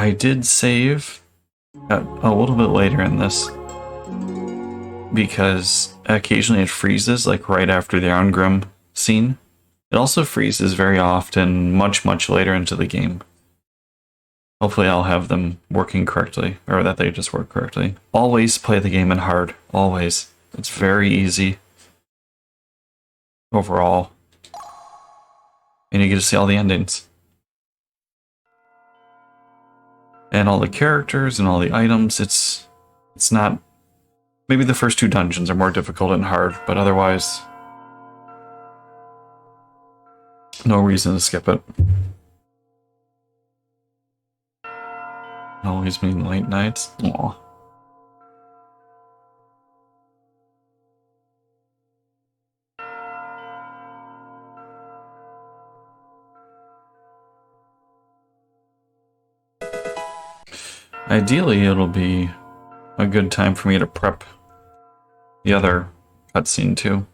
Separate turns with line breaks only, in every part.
I did save a little bit later in this because occasionally it freezes, like right after the Arngrim scene. It also freezes very often much later into the game. Hopefully I'll have them working correctly, or that they just work correctly. Always play the game in hard, always. It's very easy overall. And you get to see all the endings. And all the characters and all the items. It's not... Maybe the first two dungeons are more difficult and hard, but otherwise... no reason to skip it. Always mean late nights. Aw. Ideally, it'll be a good time for me to prep the other cutscene too.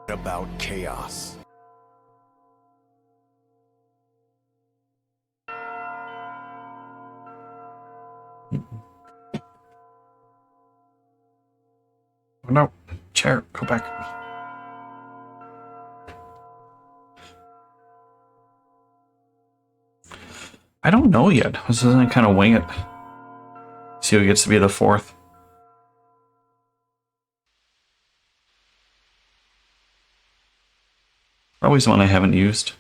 About chaos.
Oh no, chair, go back. I don't know yet. I was just gonna kind of wing it. See who gets to be the fourth. Probably one I haven't used.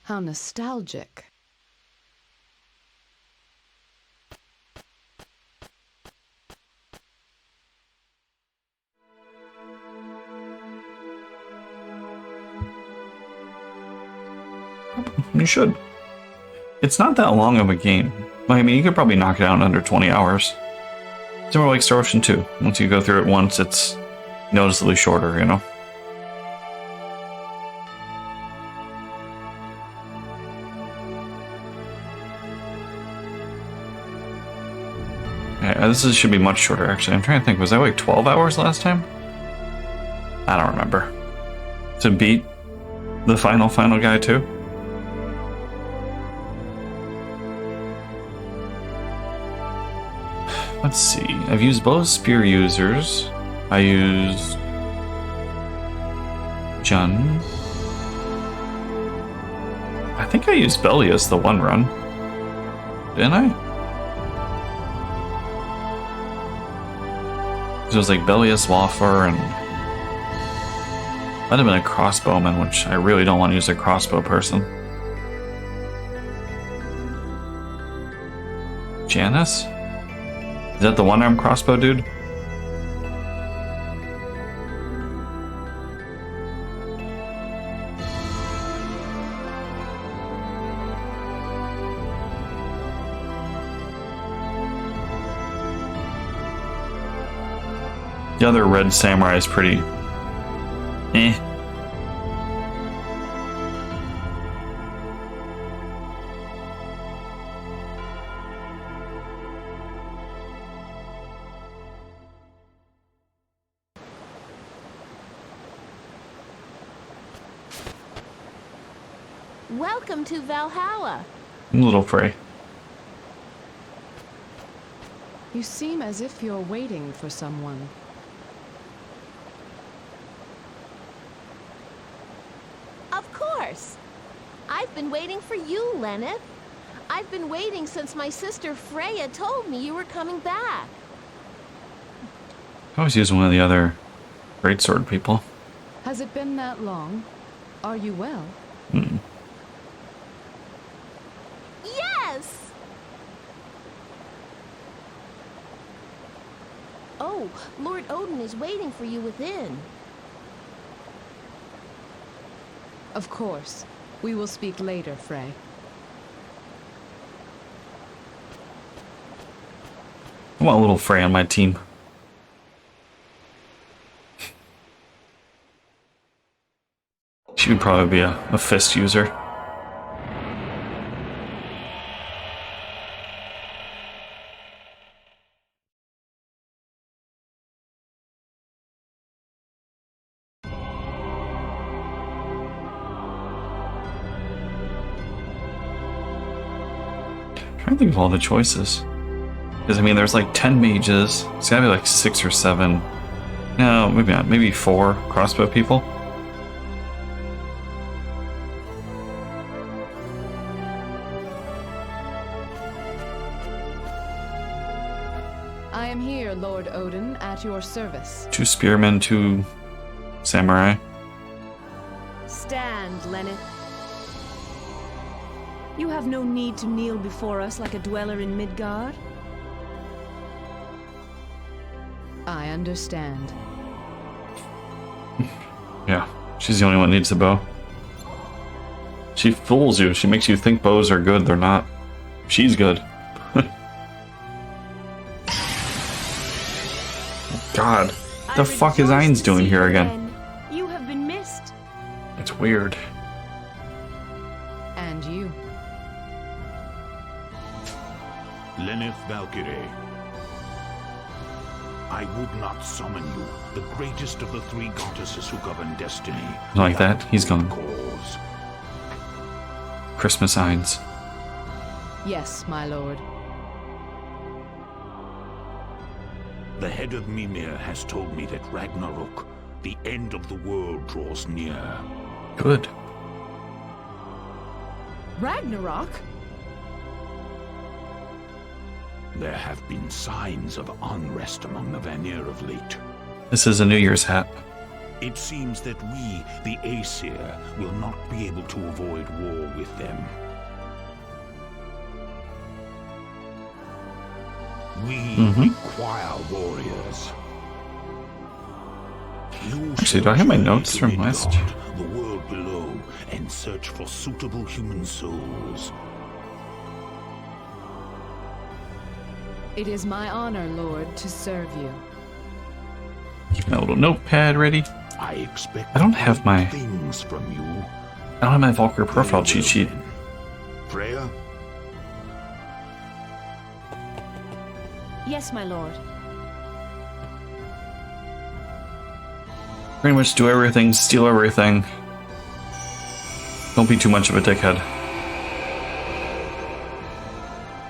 How nostalgic.
You should. It's not that long of a game. I mean, you could probably knock it out in under 20 hours. Similar like Star Ocean 2. Once you go through it once, it's noticeably shorter, you know? Yeah, should be much shorter, actually. I'm trying to think, was that like 12 hours last time? I don't remember. To beat the final guy, too? Let's see. I've used both spear users. I used Jun. I think I used Belius the one run. Didn't I? It was like Belius, Waffer, and might have been a crossbowman, which I really don't want to use a crossbow person. Janice? Is that the one-armed crossbow dude? The other red samurai is pretty... eh.
Welcome to Valhalla.
I'm a little fray.
You seem as if you're waiting for someone.
Of course. I've been waiting for you, Lenneth. I've been waiting since my sister Freya told me you were coming back.
I always use one of the other greatsword people.
Has it been that long? Are you well?
Hmm.
Yes! Oh, Lord Odin is waiting for you within.
Of course. We will speak later, Frey.
I want a little Frey on my team. She would probably be a fist user. trying to think of all the choices. Because, I mean, there's like 10 mages. It's gotta be like 6 or 7. No, maybe not. Maybe 4 crossbow people.
I am here, Lord Odin, at your service.
2 spearmen, 2 samurai.
Stand, Lenneth. You have no need to kneel before us like a dweller in Midgard.
I understand.
Yeah, she's the only one that needs a bow. She fools you. She makes you think bows are good. They're not. She's good. God, the fuck is Ainz doing here again?
You have been missed.
It's weird.
And you.
Lenneth Valkyrie. I would not summon you, the greatest of the 3 goddesses who govern destiny.
Like that, he's gone.
Cause.
Christmas Ainz.
Yes, my lord.
The head of Mimir has told me that Ragnarok, the end of the world, draws near.
Good.
Ragnarok?
There have been signs of unrest among the Vanir of late.
This is a New Year's hat.
It seems that we, the Aesir, will not be able to avoid war with them. We require warriors. You
Actually, do I have my
search
notes from
into
last?
Midgard, the world below, and search for suitable human souls.
It is my honor, Lord, to serve you.
Keep my little notepad ready.
I expect
I don't have my-
things from you.
I don't have my Valkyrie profile
Very
cheat
well
sheet.
then. Freya?
Yes, my lord.
Pretty much do everything, steal everything. Don't be too much of a dickhead.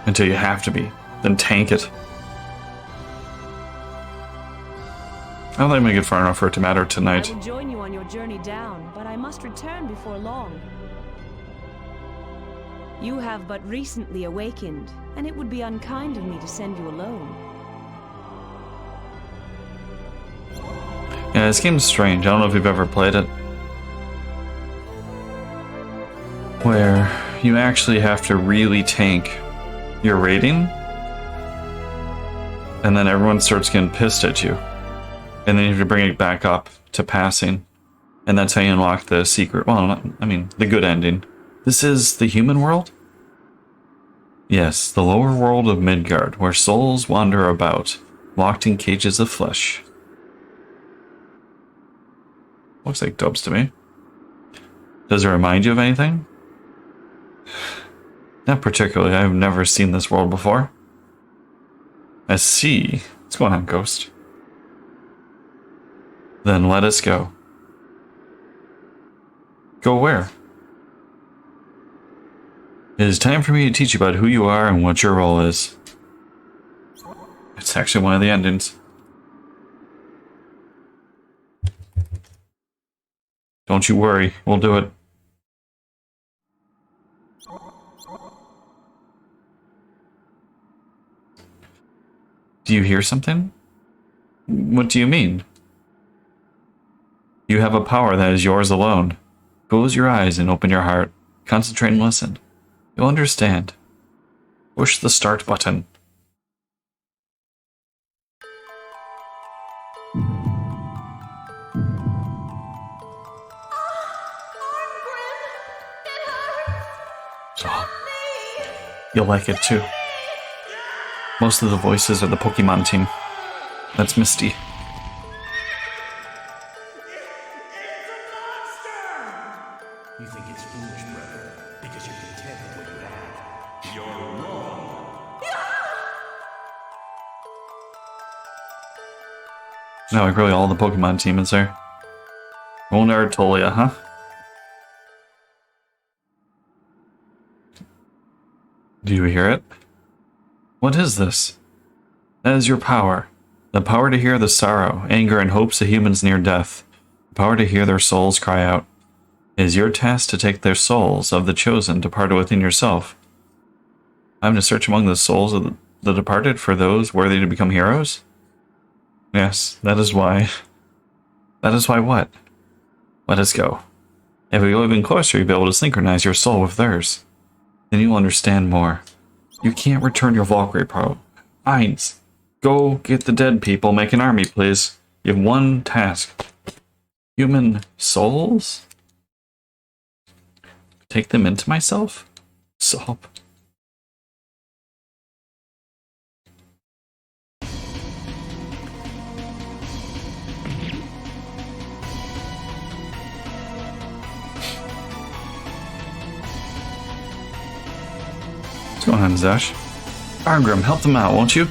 Until you have to be. Then tank it. I don't think I'm gonna get far enough for it to matter tonight.
I will join you on your journey down, but I must return before long. You have but recently awakened, and it would be unkind of me to send you alone.
Yeah, this game's strange. I don't know if you've ever played it. Where you actually have to really tank your rating, and then everyone starts getting pissed at you. And then you have to bring it back up to passing. And that's how you unlock the secret, well, the good ending. This is the human world? Yes, the lower world of Midgard, where souls wander about, locked in cages of flesh. Looks like dubs to me. Does it remind you of anything? Not particularly. I've never seen this world before. I see. What's going on, Ghost? Then let us go. Go where? It is time for me to teach you about who you are and what your role is. It's actually one of the endings. Don't you worry, we'll do it. Do you hear something? What do you mean? You have a power that is yours alone. Close your eyes and open your heart. Concentrate and listen. You'll understand. Push the start button. Oh, you'll like it too. Most of the voices are the Pokemon team. That's Misty.
You think it's foolish, brother, because you're content with what you have. You're wrong.
No, like really all the Pokemon team is there. Onar Tolia, huh? Do you hear it? What is this? That is your power. The power to hear the sorrow, anger, and hopes of humans near death. The power to hear their souls cry out. It is your task to take their souls of the chosen departed within yourself. I'm to search among the souls of the departed for those worthy to become heroes? Yes, that is why. That is why what? Let us go. If we go even closer, you'll be able to synchronize your soul with theirs. Then you'll understand more. You can't return your Valkyrie pro. Eins. Go get the dead people, make an army, please. You have one task. Human souls? Take them into myself? Sob. What's going on, Zash? Arngrim, help them out, won't you?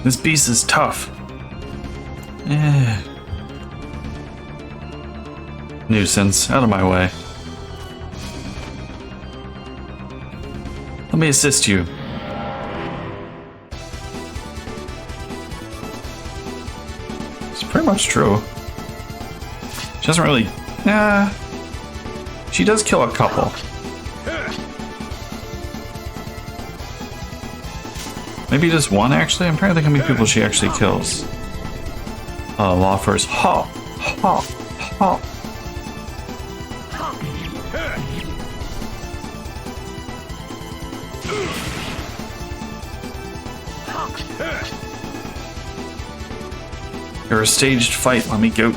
This beast is tough. Nuisance, out of my way. Let me assist you. It's pretty much true. She doesn't really... She does kill a couple. Maybe just one, actually? I'm trying to think how many people she actually kills. Lawfers. Ha! Ha! Ha! You're a staged fight, let me go.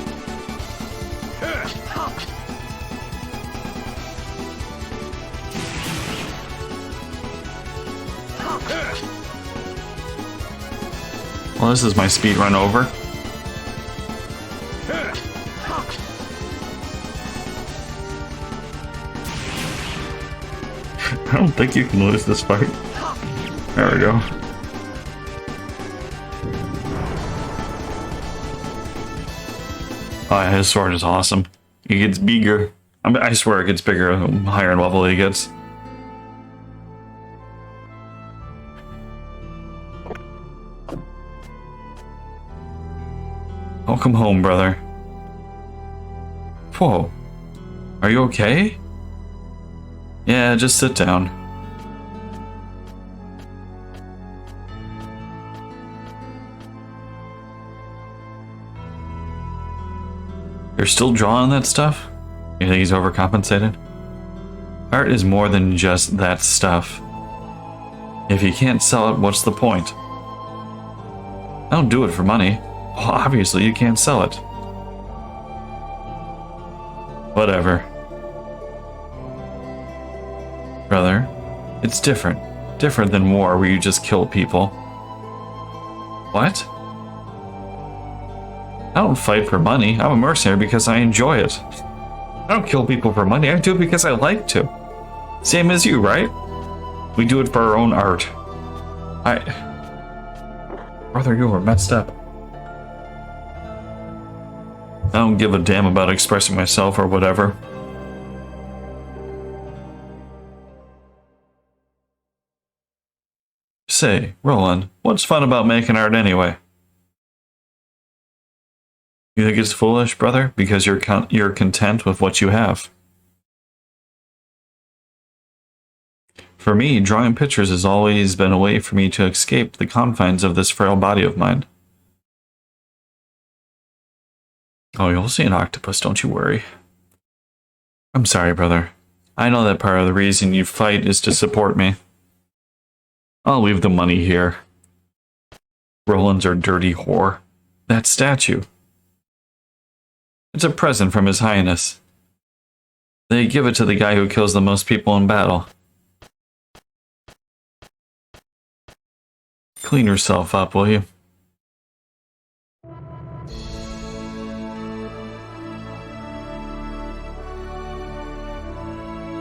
Well, this is my speed run over. I don't think you can lose this fight. There we go. Oh, his sword is awesome. He gets bigger. I swear it gets bigger the higher in level he gets. Welcome home, brother. Whoa. Are you okay? Yeah, just sit down. You're still drawing that stuff? You think he's overcompensated? Art is more than just that stuff. If you can't sell it, what's the point? I don't do it for money. Well, obviously you can't sell it. Whatever. Brother, it's different. Different than war where you just kill people. What? I don't fight for money. I'm a mercenary because I enjoy it. I don't kill people for money. I do it because I like to. Same as you, right? We do it for our own art. Brother, you were messed up. I don't give a damn about expressing myself or whatever. Say, Roland, what's fun about making art anyway? You think it's foolish, brother, because you're content with what you have? For me, drawing pictures has always been a way for me to escape the confines of this frail body of mine. Oh, you'll see an octopus, don't you worry. I'm sorry, brother. I know that part of the reason you fight is to support me. I'll leave the money here. Roland's our dirty whore. That statue. It's a present from His Highness. They give it to the guy who kills the most people in battle. Clean yourself up, will you?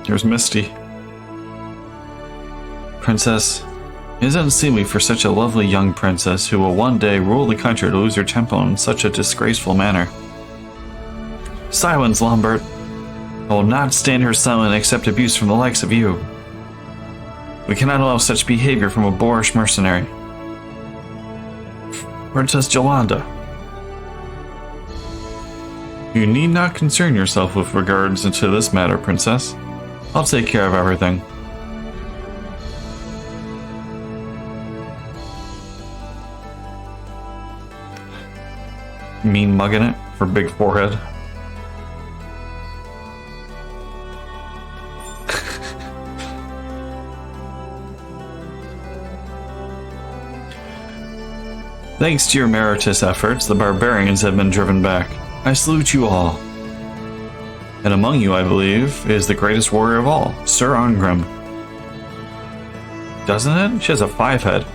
Here's Misty. Princess, It is unseemly for such a lovely young princess who will one day rule the country to lose her temple in such a disgraceful manner. Silence, Lombard! I will not stand here silent and accept abuse from the likes of you. We cannot allow such behavior from a boorish mercenary. Princess Jolanda. You need not concern yourself with regards to this matter, Princess. I'll take care of everything. Mean mugging it for big forehead. Thanks to your meritorious efforts, the barbarians have been driven back. I salute you all. And among you, I believe, is the greatest warrior of all, Sir Arngrim. Doesn't it? She has a 5-head.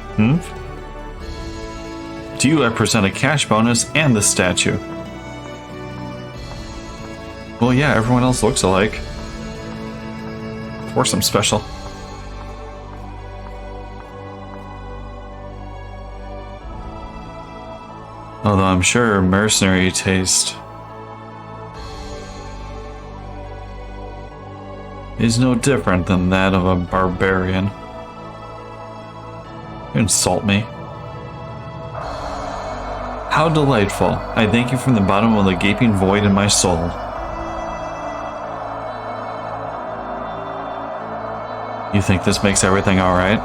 To you, I present a cash bonus and the statue. Well, yeah, everyone else looks alike. Of course I'm special. Although I'm sure mercenary taste is no different than that of a barbarian. You insult me. How delightful. I thank you from the bottom of the gaping void in my soul. You think this makes everything alright?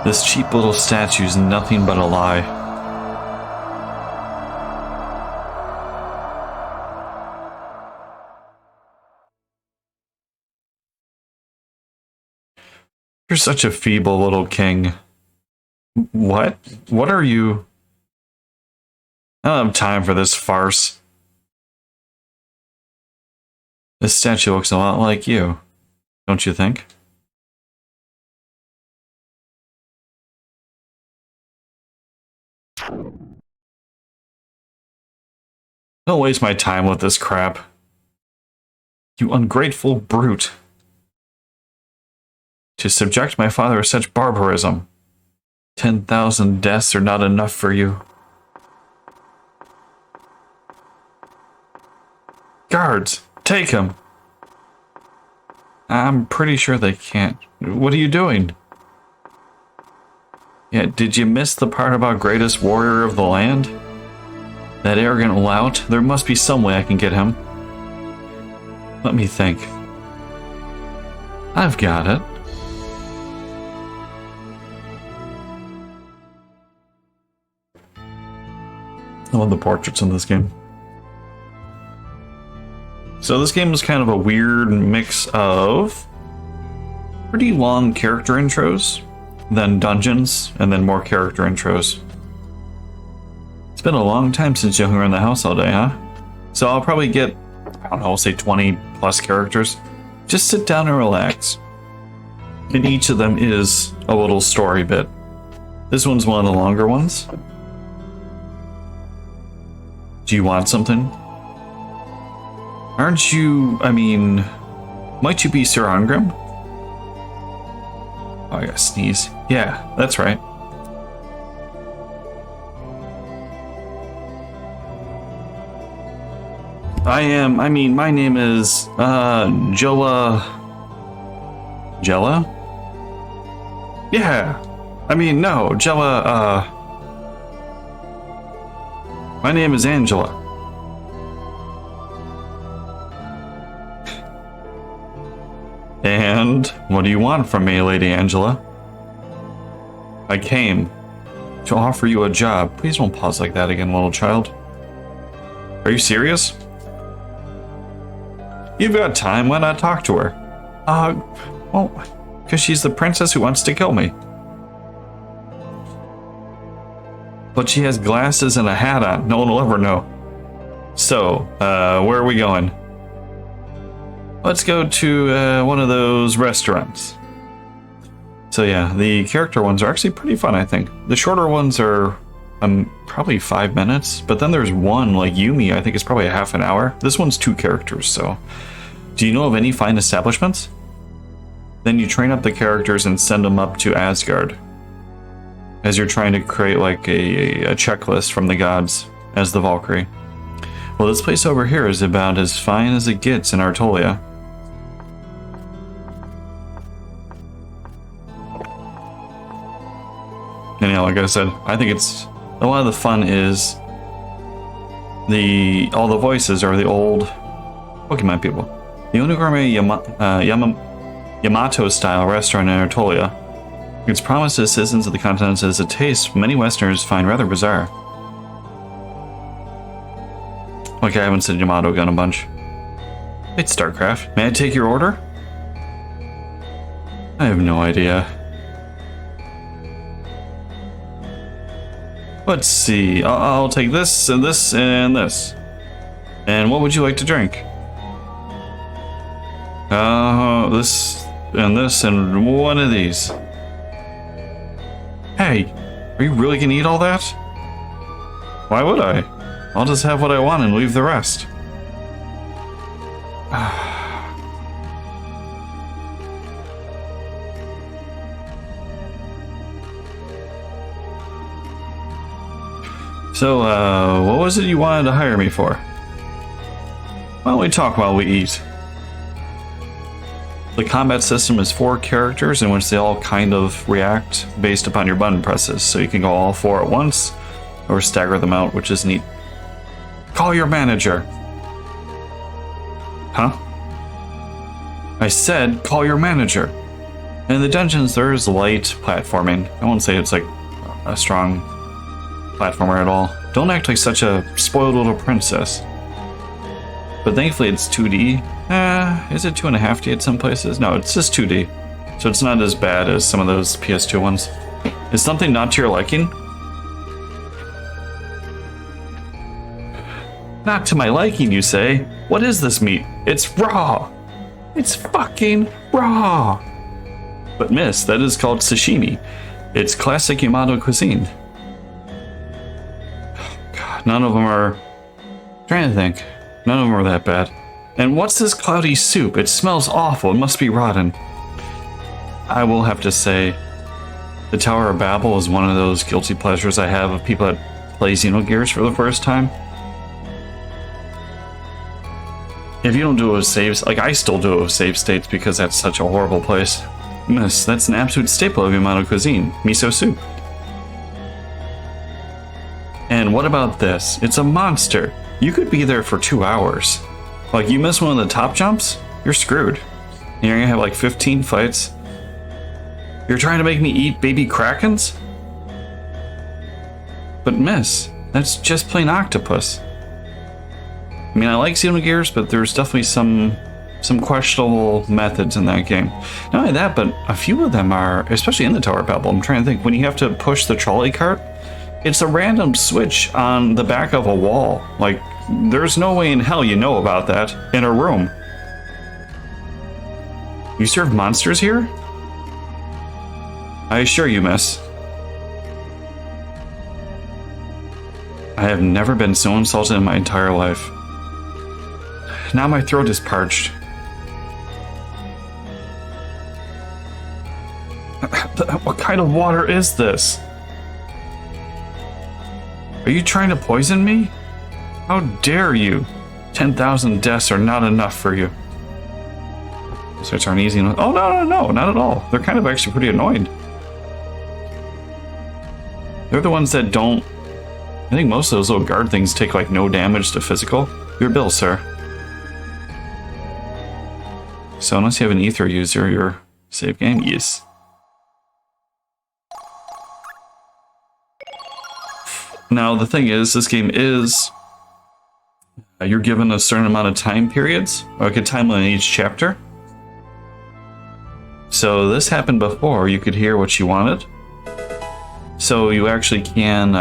This cheap little statue's nothing but a lie. You're such a feeble little king. What? What are you? I don't have time for this farce. This statue looks a lot like you, don't you think? Don't waste my time with this crap. You ungrateful brute. To subject my father to such barbarism. 10,000 deaths are not enough for you. Guards, take him. I'm pretty sure they can't. What are you doing? Yeah, did you miss the part about greatest warrior of the land? That arrogant lout? There must be some way I can get him. Let me think. I've got it. I love the portraits in this game. So this game is kind of a weird mix of pretty long character intros, then dungeons, and then more character intros. It's been a long time since you hung around the house all day, huh? So I'll probably get, I don't know, I'll say 20 plus characters. Just sit down and relax. And each of them is a little story bit. This one's one of the longer ones. Do you want something? Aren't you, I mean, might you be Sir Arngrim? Oh, I gotta sneeze. Yeah, that's right. My name is, Jella? Yeah. No, Jella, my name is Angela. And what do you want from me, Lady Angela? I came to offer you a job. Please don't pause like that again, little child. Are you serious? You've got time, why not talk to her? Well, because she's the princess who wants to kill me. But she has glasses and a hat on. No one will ever know. So, where are we going? Let's go to one of those restaurants. So yeah, the character ones are actually pretty fun, I think. The shorter ones are probably 5 minutes. But then there's one, like Yumi, I think it's probably a half an hour. This one's 2 characters, so. Do you know of any fine establishments? Then you train up the characters and send them up to Asgard. As you're trying to create like a checklist from the gods as the Valkyrie. Well, this place over here is about as fine as it gets in Artolia. And yeah, like I said, I think it's a lot of the fun is all the voices are the old Pokemon people. The only gourmet Yamato-style restaurant in Artolia. Its promise to citizens of the continent is a taste many Westerners find rather bizarre. Okay, I haven't said Yamato gun a bunch. It's StarCraft. May I take your order? I have no idea. Let's see. I'll take this and this and this. And what would you like to drink? This and this and one of these. Hey, are you really gonna eat all that? Why would I? I'll just have what I want and leave the rest. So, what was it you wanted to hire me for? Why don't we talk while we eat? The combat system is 4 characters in which they all kind of react based upon your button presses, so you can go all 4 at once or stagger them out, which is neat. Call your manager. Huh? I said call your manager. In the dungeons there is light platforming. I won't say it's like a strong platformer at all. Don't act like such a spoiled little princess. But thankfully it's 2D. Is it 2.5D at some places? No, it's just 2D. So it's not as bad as some of those PS2 ones. Is something not to your liking? Not to my liking, you say? What is this meat? It's raw! It's fucking raw! But miss, that is called sashimi. It's classic Yamato cuisine. God, none of them are... I'm trying to think. None of them are that bad. And what's this cloudy soup? It smells awful. It must be rotten. I will have to say, the Tower of Babel is one of those guilty pleasures I have of people that play Xenogears for the first time. If you don't do it with saves, like I still do it with save states because that's such a horrible place. Miss, that's an absolute staple of Yamato cuisine. Miso soup. And what about this? It's a monster. You could be there for 2 hours. Like, you miss one of the top jumps, you're screwed. You're gonna have like 15 fights. You're trying to make me eat baby krakens? But miss, that's just plain octopus. I mean, I like Xenogears, but there's definitely some questionable methods in that game. Not only that, but a few of them are, especially in the Tower of Babel, I'm trying to think, when you have to push the trolley cart, it's a random switch on the back of a wall. Like, there's no way in hell you know about that in a room. You serve monsters here? I assure you, miss. I have never been so insulted in my entire life. Now my throat is parched. What kind of water is this? Are you trying to poison me? How dare you? 10,000 deaths are not enough for you. So it's aren't easy. Oh, no, not at all. They're kind of actually pretty annoyed. They're the ones that don't... I think most of those little guard things take like no damage to physical. Your bill, sir. So unless you have an ether user, your save game, yes. Now the thing is, this game is... you're given a certain amount of time periods, or like a timeline in each chapter. So this happened before, you could hear what you wanted. So you actually can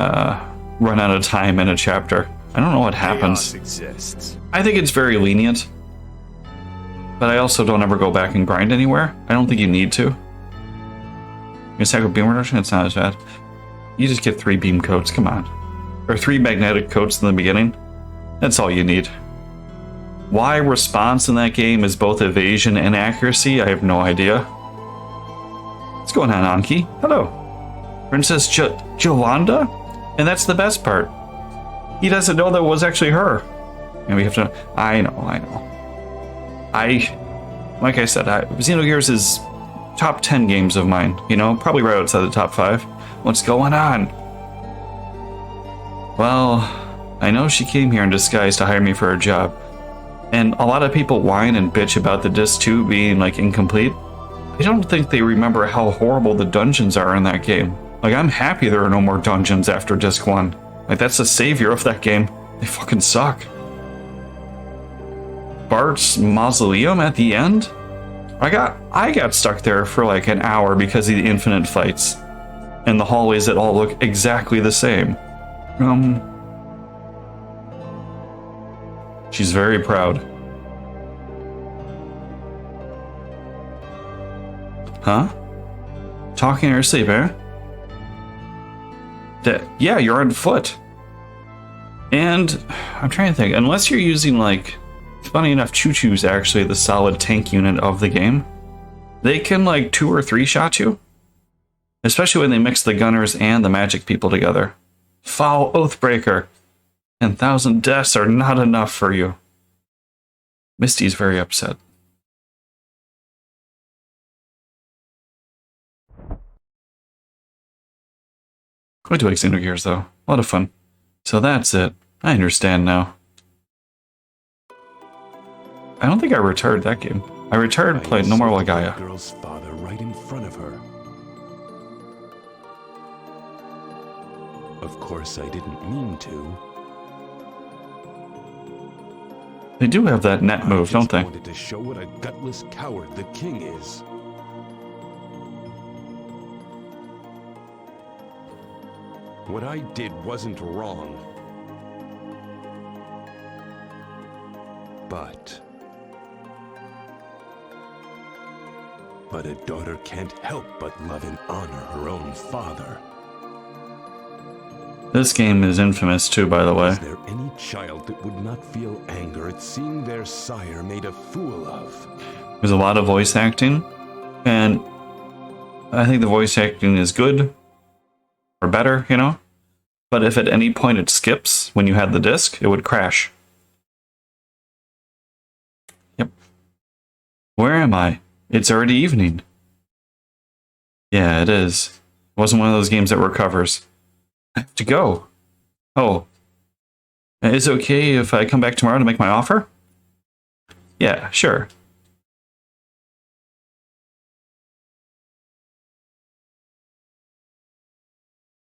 run out of time in a chapter. I don't know what happens.
Exists.
I think it's very lenient. But I also don't ever go back and grind anywhere. I don't think you need to. Your cycle beam reduction, it's not as bad. You just get 3 beam coats, come on. Or 3 magnetic coats in the beginning. That's all you need. Why response in that game is both evasion and accuracy, I have no idea. What's going on, Anki? Hello. Princess Jolanda? And that's the best part. He doesn't know that was actually her. And we have to... I know. Like I said, Xenogears is top 10 games of mine. You know, probably right outside the top 5. What's going on? Well, I know she came here in disguise to hire me for a job. And a lot of people whine and bitch about the Disc 2 being, like, incomplete. I don't think they remember how horrible the dungeons are in that game. Like, I'm happy there are no more dungeons after Disc 1. Like, that's the savior of that game. They fucking suck. Bart's mausoleum at the end? I got stuck there for like an hour because of the infinite fights. And the hallways that all look exactly the same. She's very proud. Huh? Talking in her sleep, eh? Yeah, you're on foot. And I'm trying to think, unless you're using like, funny enough, Choo-Choo's actually the solid tank unit of the game. They can like 2 or 3 shot you. Especially when they mix the gunners and the magic people together. Foul Oathbreaker. And 1,000 deaths are not enough for you. Misty's very upset. Quite to like Xenogears though. A lot of fun. So that's it. I understand now. I don't think I retired that game. I retired playing No More Lagaia.
Girl's father right in front of her. Of course, I didn't mean to.
They do have that net move, don't they?
I wanted to show what a gutless coward the king is. What I did wasn't wrong. But a daughter can't help but love and honor her own father.
This game is infamous too, by the way.
Is there any child that would not feel anger at seeing their sire made a fool of?
There's a lot of voice acting, and I think the voice acting is good, or better, you know? But if at any point it skips when you had the disc, it would crash. Yep. Where am I? It's already evening. Yeah, it is. It wasn't one of those games that recovers. I have to go. Oh. Is it okay if I come back tomorrow to make my offer? Yeah, sure.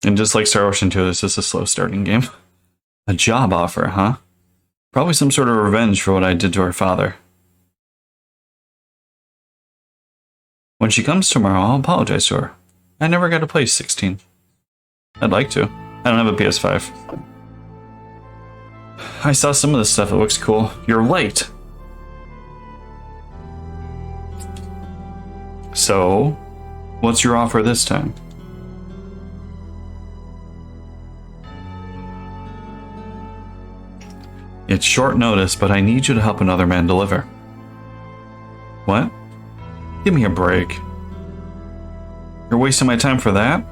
And just like Star Ocean 2, this is a slow starting game. A job offer, huh? Probably some sort of revenge for what I did to her father. When she comes tomorrow, I'll apologize to her. I never got to play 16. I'd like to. I don't have a PS5. I saw some of this stuff, it looks cool. You're late! So, what's your offer this time? It's short notice, but I need you to help another man deliver. What? Give me a break. You're wasting my time for that?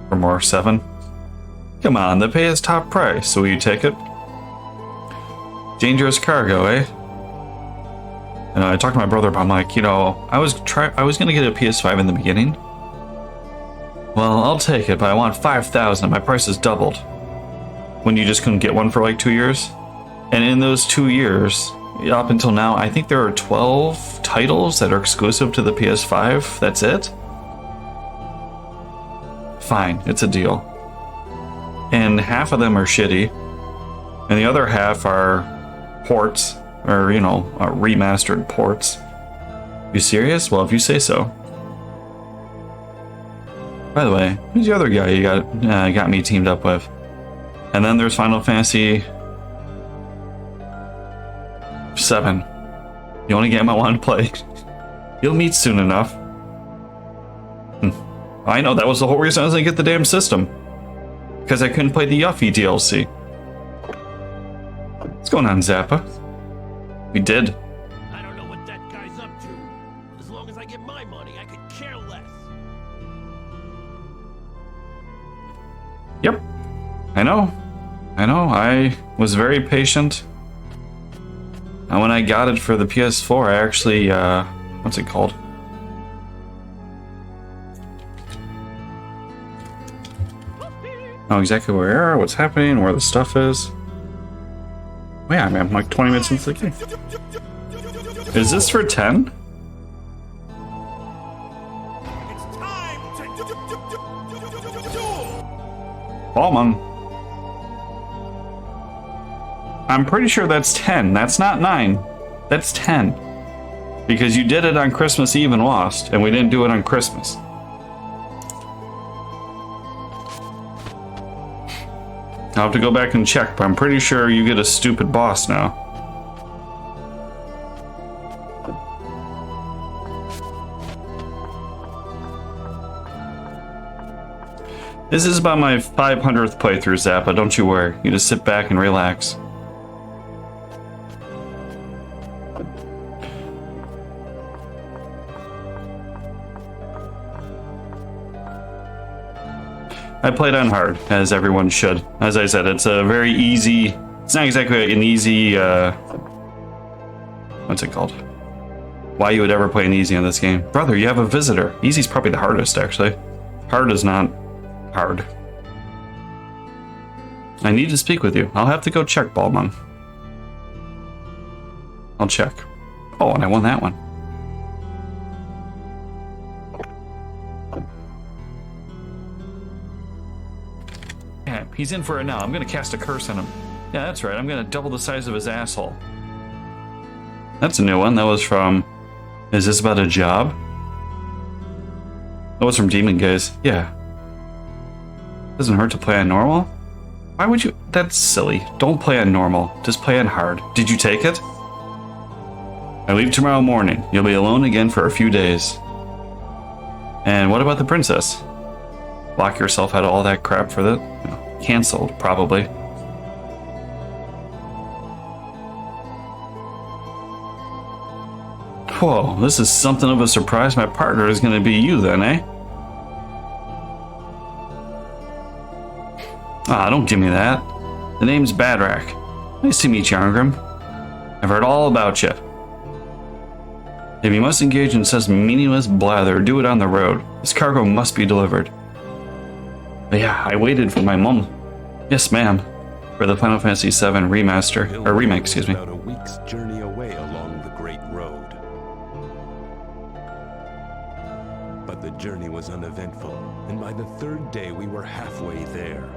For more 7? Come on, the pay is top price, so will you take it? Dangerous cargo, eh? And I talked to my brother about, I'm like, you know, I was gonna get a PS5 in the beginning. Well, I'll take it, but I want 5,000. My price has doubled. When you just couldn't get one for like 2 years. And in those 2 years, up until now, I think there are 12 titles that are exclusive to the PS5. That's it? Fine, it's a deal. And half of them are shitty. And the other half are ports, or, you know, remastered ports. You serious? Well, if you say so. By the way, who's the other guy you got me teamed up with? And then there's Final Fantasy 7. The only game I want to play. You'll meet soon enough. I know, that was the whole reason I was gonna get the damn system. Because I couldn't play the Yuffie DLC. What's going on, Zappa? We did.
I don't know what that guy's up to. As long as I get my money, I could care less.
Yep. I know. I was very patient. And when I got it for the PS4, I actually, what's it called? Know exactly where, what's happening, where the stuff is. Oh yeah, I'm like 20 minutes into the game. Is this for 10?
It's time to duel.
Ballman. I'm pretty sure that's 10. That's not 9. That's 10. Because you did it on Christmas Eve and lost, and we didn't do it on Christmas. I'll have to go back and check, but I'm pretty sure you get a stupid boss now. This is about my 500th playthrough, Zappa, don't you worry. You just sit back and relax. I played on hard, as everyone should. As I said, it's a very easy... It's not exactly an easy, what's it called? Why you would ever play an easy on this game. Brother, you have a visitor. Easy's probably the hardest, actually. Hard is not hard. I need to speak with you. I'll have to go check, Baldmon. I'll check. Oh, and I won that one. Yeah, he's in for it now. I'm gonna cast a curse on him. Yeah, that's right. I'm gonna double the size of his asshole. That's a new one. That was from... Is this about a job? That was from Demon Gaze. Yeah. Doesn't hurt to play on normal? Why would you... That's silly. Don't play on normal. Just play on hard. Did you take it? I leave tomorrow morning. You'll be alone again for a few days. And what about the princess? Lock yourself out of all that crap for that? You know, canceled, probably. Whoa, this is something of a surprise. My partner is going to be you then, eh? Ah, don't give me that. The name's Badrak. Nice to meet you, Arngrim. I've heard all about you. If you must engage in such meaningless blather, do it on the road. This cargo must be delivered. But yeah, I waited for my mom. Yes, ma'am. For the Final Fantasy VII remaster, or remake, excuse me.
About a week's journey away along the Great Road. But the journey was uneventful, and by the third day we were halfway there.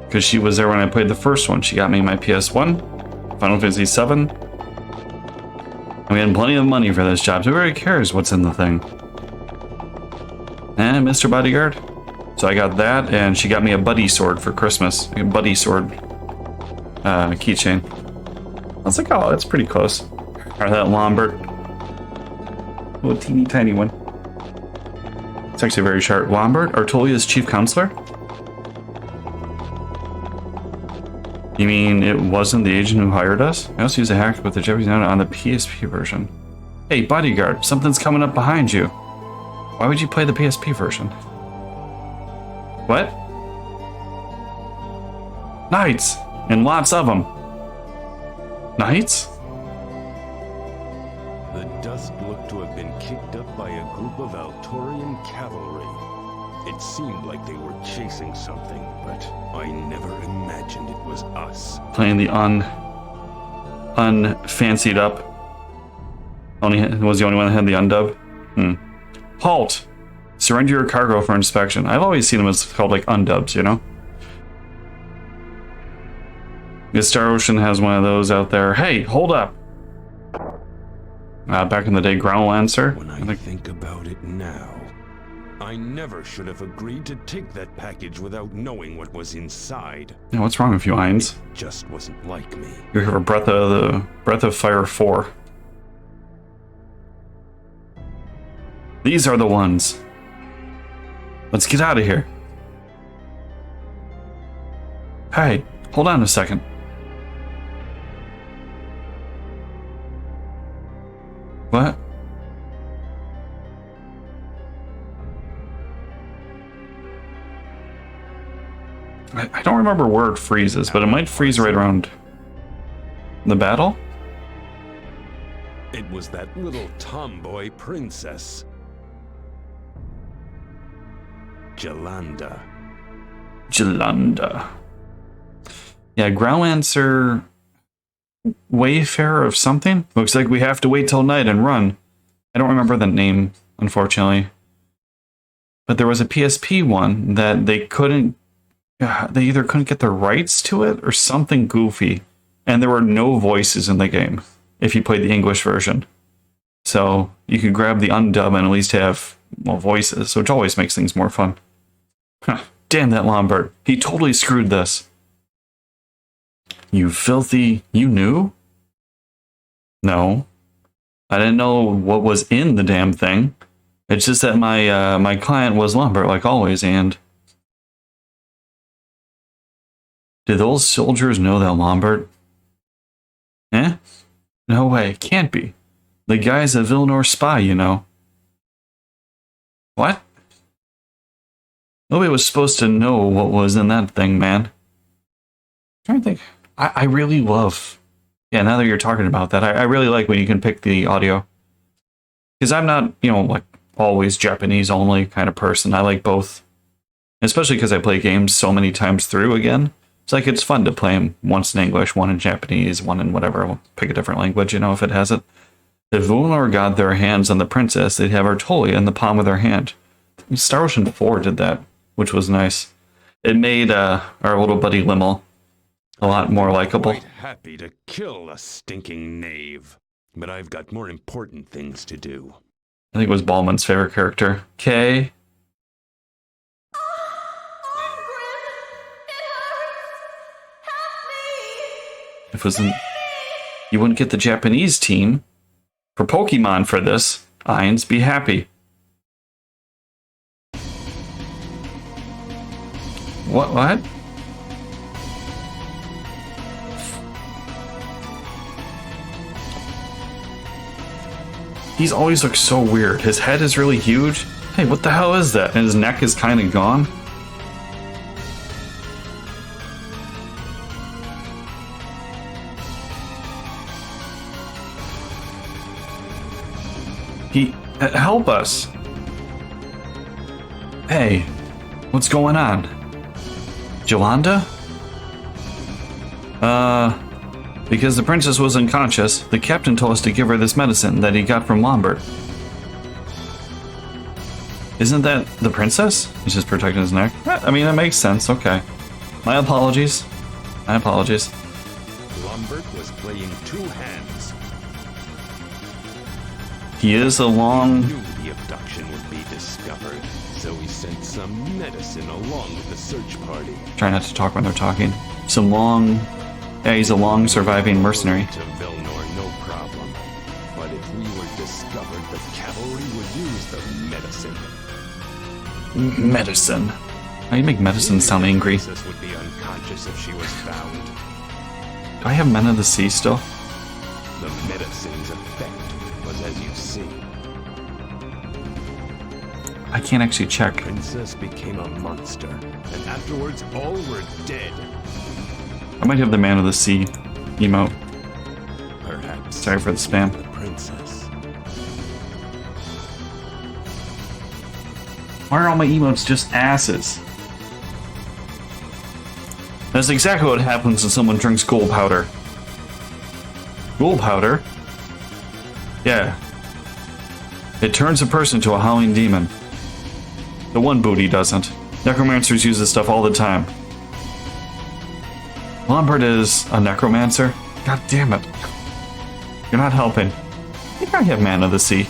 Because she was there when I played the first one. She got me my PS1, Final Fantasy VII. And we had plenty of money for this job, so who really cares what's in the thing? And Mr. Bodyguard. So I got that, and she got me a buddy sword for Christmas. A buddy sword keychain. I was like, oh, that's pretty close. Or that Lombard. A little teeny tiny one. It's actually very sharp. Lombard? Artolia's chief counselor? You mean it wasn't the agent who hired us? I also use a hack with the Japanese note on the PSP version. Hey, bodyguard, something's coming up behind you. Why would you play the PSP version? What? Knights! And lots of them. Knights?
The dust looked to have been kicked up by a group of Altorian cavalry. It seemed like they were chasing something, but I never imagined it was us.
Playing the unfancied up. Was the only one that had the undub? Halt! Surrender your cargo for inspection. I've always seen them as called like undubs, you know? The Star Ocean has one of those out there. Hey, hold up! Back in the day, Ground Lancer.
When I think about it now, I never should have agreed to take that package without knowing what was inside.
Yeah, what's wrong with you, Heinz?
It just wasn't like me.
You're here for Breath of Fire 4. These are the ones. Let's get out of here. Hey, hold on a second. What? I don't remember where it freezes, but it might freeze right around the battle?
It was that little tomboy princess. Jolanda.
Jolanda. Yeah, Growlancer... Wayfarer of something? Looks like we have to wait till night and run. I don't remember the name, unfortunately. But there was a PSP one that they couldn't... they either couldn't get the rights to it or something goofy. And there were no voices in the game if you played the English version. So you could grab the undub and at least have, well, voices, which always makes things more fun. Huh, damn that Lombard. He totally screwed this. You filthy... You knew? No. I didn't know what was in the damn thing. It's just that my client was Lombard, like always, and... Did those soldiers know that Lombard? Eh? No way, can't be. The guy's a Villanor spy, you know. What? Nobody was supposed to know what was in that thing, man. I'm trying to think. I really love... Yeah, now that you're talking about that, I really like when you can pick the audio. Because I'm not, you know, like, always Japanese only kind of person. I like both. Especially because I play games so many times through again. It's like, it's fun to play them once in English, one in Japanese, one in whatever. I'll pick a different language, you know, if it has it. If Vulnor got their hands on the princess, they'd have her totally in the palm of their hand. Star Ocean 4 did that, which was nice. It made our little buddy Limmel a lot more likable.
Quite happy to kill a stinking knave, but I've got more important things to do.
I think it was Ballman's favorite character. Kay. If it wasn't, you wouldn't get the Japanese team for Pokemon for this. Ainz, be happy. What? He's always looked so weird. His head is really huge. Hey, what the hell is that? And his neck is kind of gone. Help us. Hey, what's going on? Jolanda? Because the princess was unconscious, the captain told us to give her this medicine that he got from Lombard. Isn't that the princess? He's just protecting his neck? I mean, that makes sense, okay. My apologies.
Lombard was playing two hands.
He is a long...
He knew the abduction would be discovered, so he sent some medicine along with the search party.
Try not to talk when they're talking. Some long... Yeah, he's a long surviving mercenary.
To Vilnor, no problem. But if we were discovered, the cavalry would use the medicine.
Medicine. How do you make medicine sound angry?
The princess would be unconscious if she was found.
Do I have Men of the Sea still?
The medicine's effect was as you see.
I can't actually check.
The princess became a monster, and afterwards all were dead.
I might have the Man of the Sea emote.
Perhaps.
Sorry for the spam.
The princess.
Why are all my emotes just asses? That's exactly what happens when someone drinks ghoul powder. Ghoul powder? Yeah. It turns a person into a howling demon. The one booty doesn't. Necromancers use this stuff all the time. Lombard is a necromancer? God damn it. You're not helping. I think I have Man of the Sea.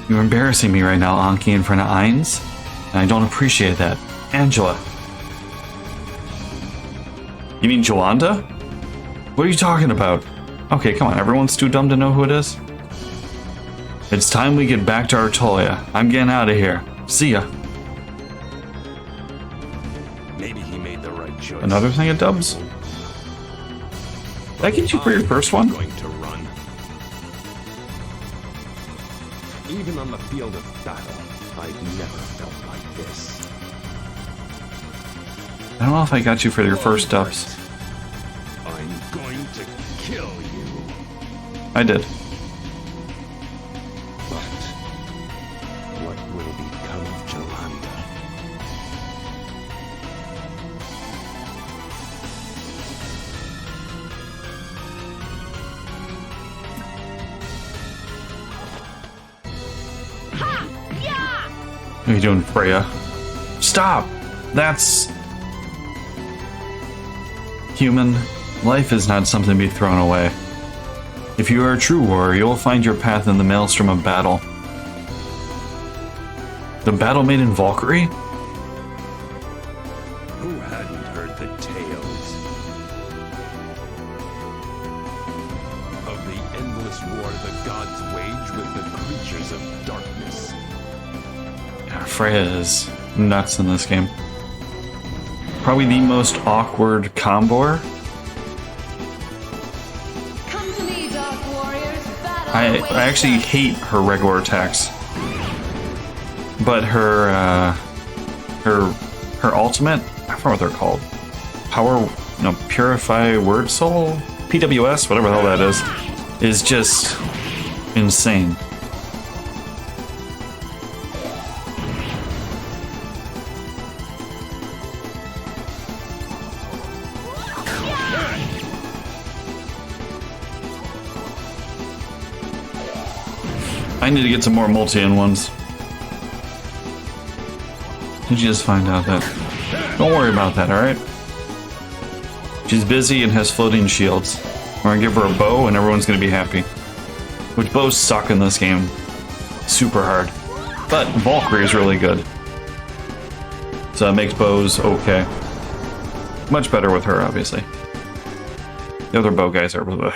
You're embarrassing me right now, Anki, in front of Ainz, and I don't appreciate that. Angela. You mean Jolanda? What are you talking about? Okay, come on, everyone's too dumb to know who it is. It's time we get back to Artolia. I'm getting out of here. See ya.
Maybe he made the right choice.
Another thing of dubs? Did that get you for your first one?
Going to run. Even on the field of battle, I've never felt like this.
I don't know if I got you for your first dubs.
I'm going to kill you.
I did.
But what will become of Jolanda?
What are you doing, Freya? Stop! That's... Human, life is not something to be thrown away. If you are a true warrior, you will find your path in the maelstrom of battle. The battle maiden Valkyrie?
Who hadn't heard the tales of the endless war the gods wage with the creatures of darkness?
Yeah, Freya is nuts in this game. Probably the most awkward comboer.
Come to me, Dark Warriors. Battle
I
awaits
actually
us.
hate her regular attacks. But her ultimate, I forgot what they're called. Power, no, Purify Word Soul? PWS, whatever the hell that is just insane. I need to get some more multi-in ones. Did you just find out that? Don't worry about that, alright? She's busy and has floating shields. We're gonna give her a bow and everyone's gonna be happy. Which bows suck in this game. Super hard. But Valkyrie is really good. So it makes bows okay. Much better with her, obviously. The other bow guys are... Ugh.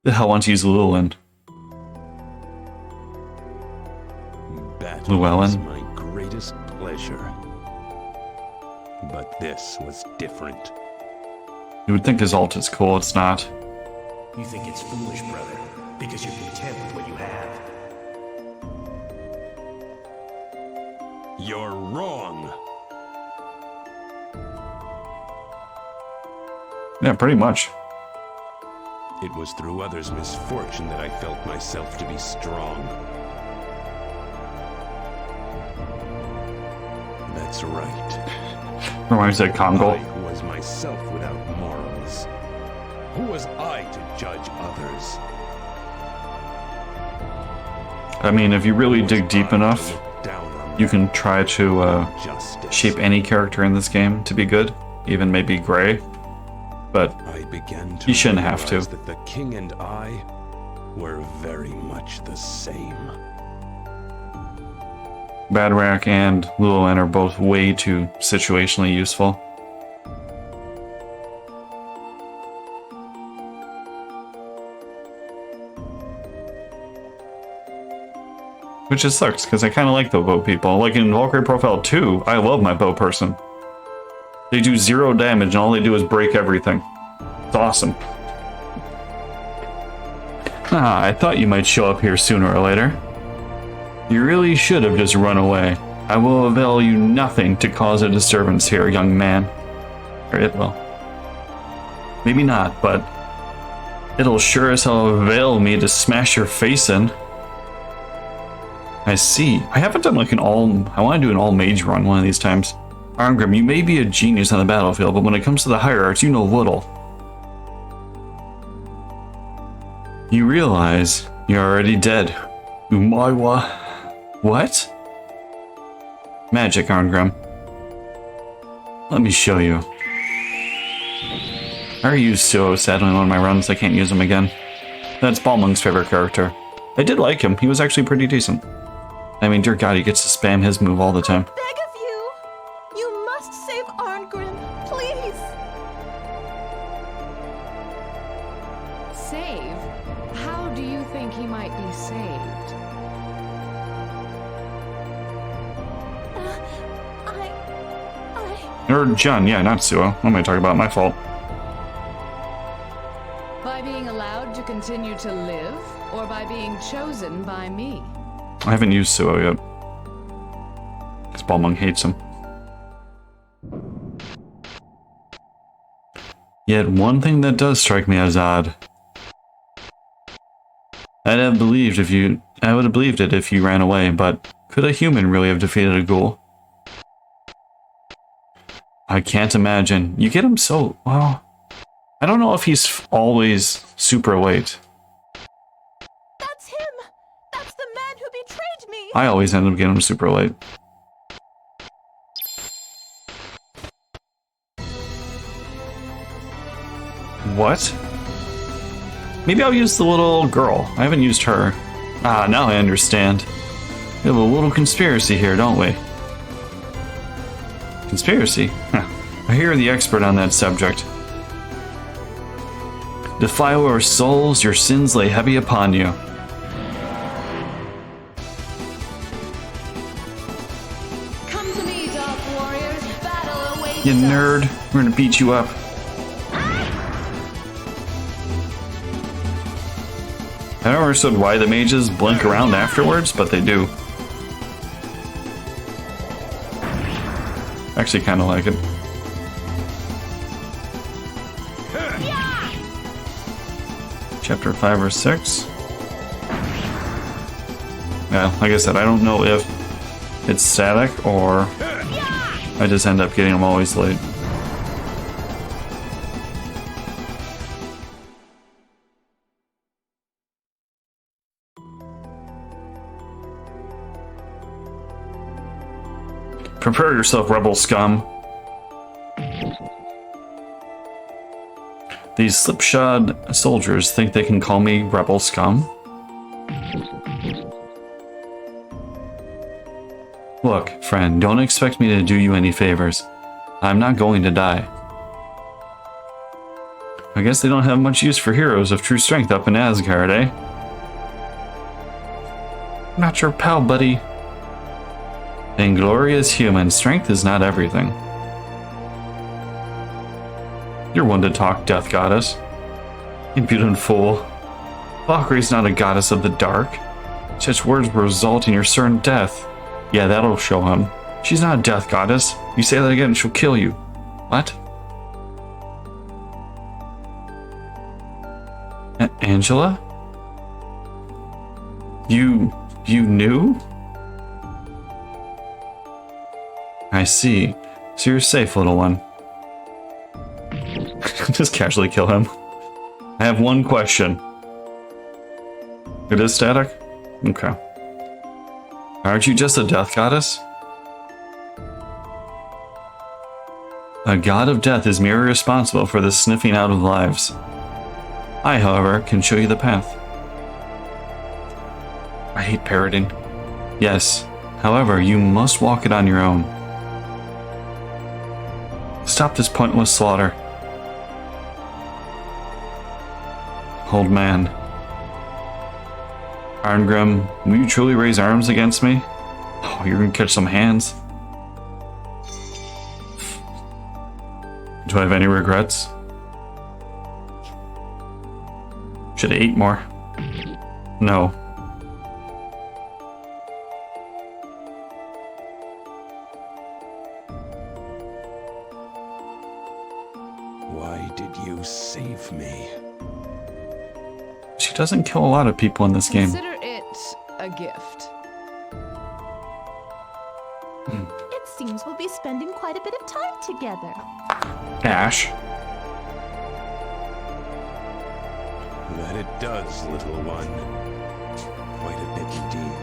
The hell wants to use Llewellyn?
Battle
Llewellyn?
was my greatest pleasure. But this was different.
You would think his ult is cool, it's not.
You think it's foolish, brother, because you're content with what you have.
You're wrong.
Yeah, pretty much.
It was through others' misfortune that I felt myself to be strong. That's right.
Reminds me of
I
Congo.
who was myself without morals. Who was I to judge others?
I mean, if you really dig deep enough,
Look down on
you can try to
justice.
shape any character in this game to be good, even maybe Gray. But
I began to
you shouldn't have to.
realize that the king and I were very much the same.
Badrak and Llewellyn are both way too situationally useful. Which just sucks, because I kind of like the bow people. Like in Valkyrie Profile 2, I love my bow person. They do 0 damage and all they do is break everything. It's awesome. Ah, I thought you might show up here sooner or later. You really should have just run away. I will avail you nothing to cause a disturbance here, young man. Or it will. Maybe not, but it'll sure as hell avail me to smash your face in. I see. I haven't done like an all... I want to do an all mage run one of these times. Arngrim, you may be a genius on the battlefield, but when it comes to the higher arts, you know little. You realize you're already dead. Umaiwa. What? Magic, Arngrim. Let me show you. I already used Suo, sadly, in one of my runs. I can't use him again. That's Balmung's favorite character. I did like him. He was actually pretty decent. I mean, dear God, he gets to spam his move all the time.
Beg of you! You must save Arngrim, please!
Or John, yeah, not Suo. What am I talking about? My fault.
By being allowed to continue to live, or by being chosen by me?
I haven't used Suo yet. Because Balmung hates him. Yet one thing that does strike me as odd. I would have believed it if you ran away, but could a human really have defeated a ghoul? I can't imagine. You get him so... well... I don't know if he's always super late.
That's him! That's the man who betrayed me!
I always end up getting him super late. What? Maybe I'll use the little girl. I haven't used her. Ah, now I understand. We have a little conspiracy here, don't we? Conspiracy? Huh. I hear the expert on that subject. Defile our souls, your sins lay heavy upon you.
Come to me, dark warriors. Battle awaits
You
us.
nerd. We're gonna beat you up. I don't understand why the mages blink around afterwards, but they do. Actually, kind of like it. Chapter 5 or 6. Yeah, like I said, I don't know if it's static or I just end up getting them always late. Prepare yourself, rebel scum. These slipshod soldiers think they can call me rebel scum? Look, friend, don't expect me to do you any favors. I'm not going to die. I guess they don't have much use for heroes of true strength up in Asgard, eh? I'm not your pal, buddy. Inglorious human, strength is not everything. You're one to talk, death goddess. Impudent fool. Valkyrie's not a goddess of the dark. Such words will result in your certain death. Yeah, that'll show him. She's not a death goddess. You say that again and she'll kill you. What? Angela? You knew? I see. So you're safe, little one. Just casually kill him. I have one question. It is static? Okay. Aren't you just a death goddess? A god of death is merely responsible for the sniffing out of lives. I, however, can show you the path. I hate parroting. Yes. However, you must walk it on your own. Stop this pointless slaughter. Old man. Arngrim, will you truly raise arms against me? Oh, you're gonna catch some hands. Do I have any regrets? Should have ate more. No.
Why did you save me?
She doesn't kill a lot of people in this game.
Consider it a gift.
It seems we'll be spending quite a bit of time together.
Ash.
That it does, little one. Quite a bit indeed.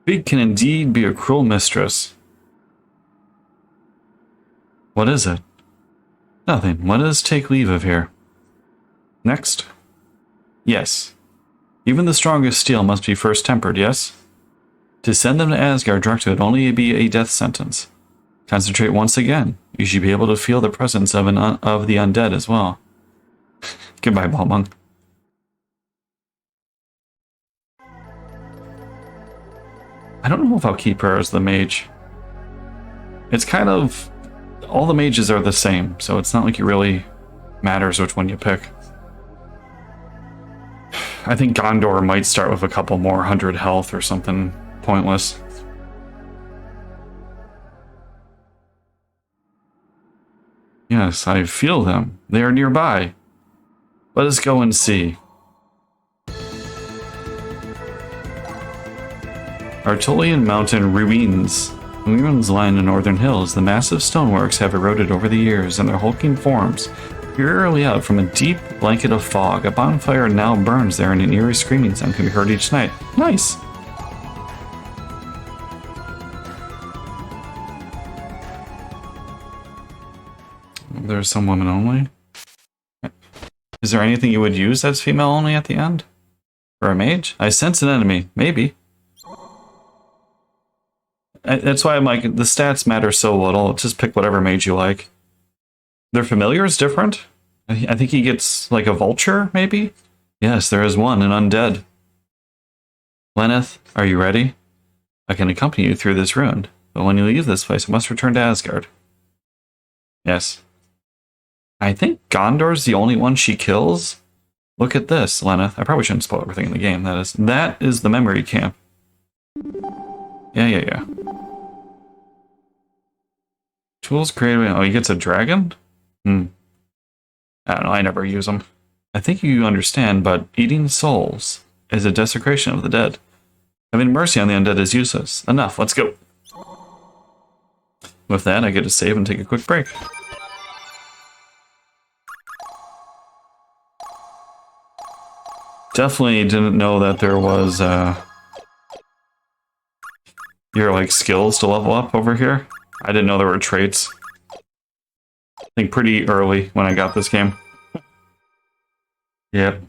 Fate can indeed be a cruel mistress. What is it? Nothing. Let us take leave of here. Next. Yes. Even the strongest steel must be first tempered, yes? To send them to Asgard directly would only be a death sentence. Concentrate once again. You should be able to feel the presence of of the undead as well. Goodbye, Balmung. I don't know if I'll keep her as the mage. It's kind of... all the mages are the same, so it's not like it really matters which one you pick. I think Gondor might start with a couple more 100 health or something pointless. Yes, I feel them. They are nearby. Let us go and see. Artolian Mountain ruins. Ruins line the northern hills. The massive stoneworks have eroded over the years, and their hulking forms peer early out from a deep blanket of fog. A bonfire now burns there, and an eerie screaming sound can be heard each night. Nice! There's some women only. Is there anything you would use that's female only at the end? For a mage? I sense an enemy. Maybe. That's why I'm like, the stats matter so little. Just pick whatever mage you like. Their familiar is different. I think he gets like a vulture, maybe? Yes, there is one, an undead. Lenneth, are you ready? I can accompany you through this ruin, but when you leave this place, you must return to Asgard. Yes. I think Gondor's the only one she kills. Look at this, Lenneth. I probably shouldn't spoil everything in the game. That is the memory camp. Yeah. Tools created... oh, he gets a dragon? I don't know, I never use them. I think you understand, but eating souls is a desecration of the dead. Having mercy on the undead is useless. Enough, let's go. With that, I get to save and take a quick break. Definitely didn't know that there was your like skills to level up over here. I didn't know there were traits. I think pretty early when I got this game. Yep.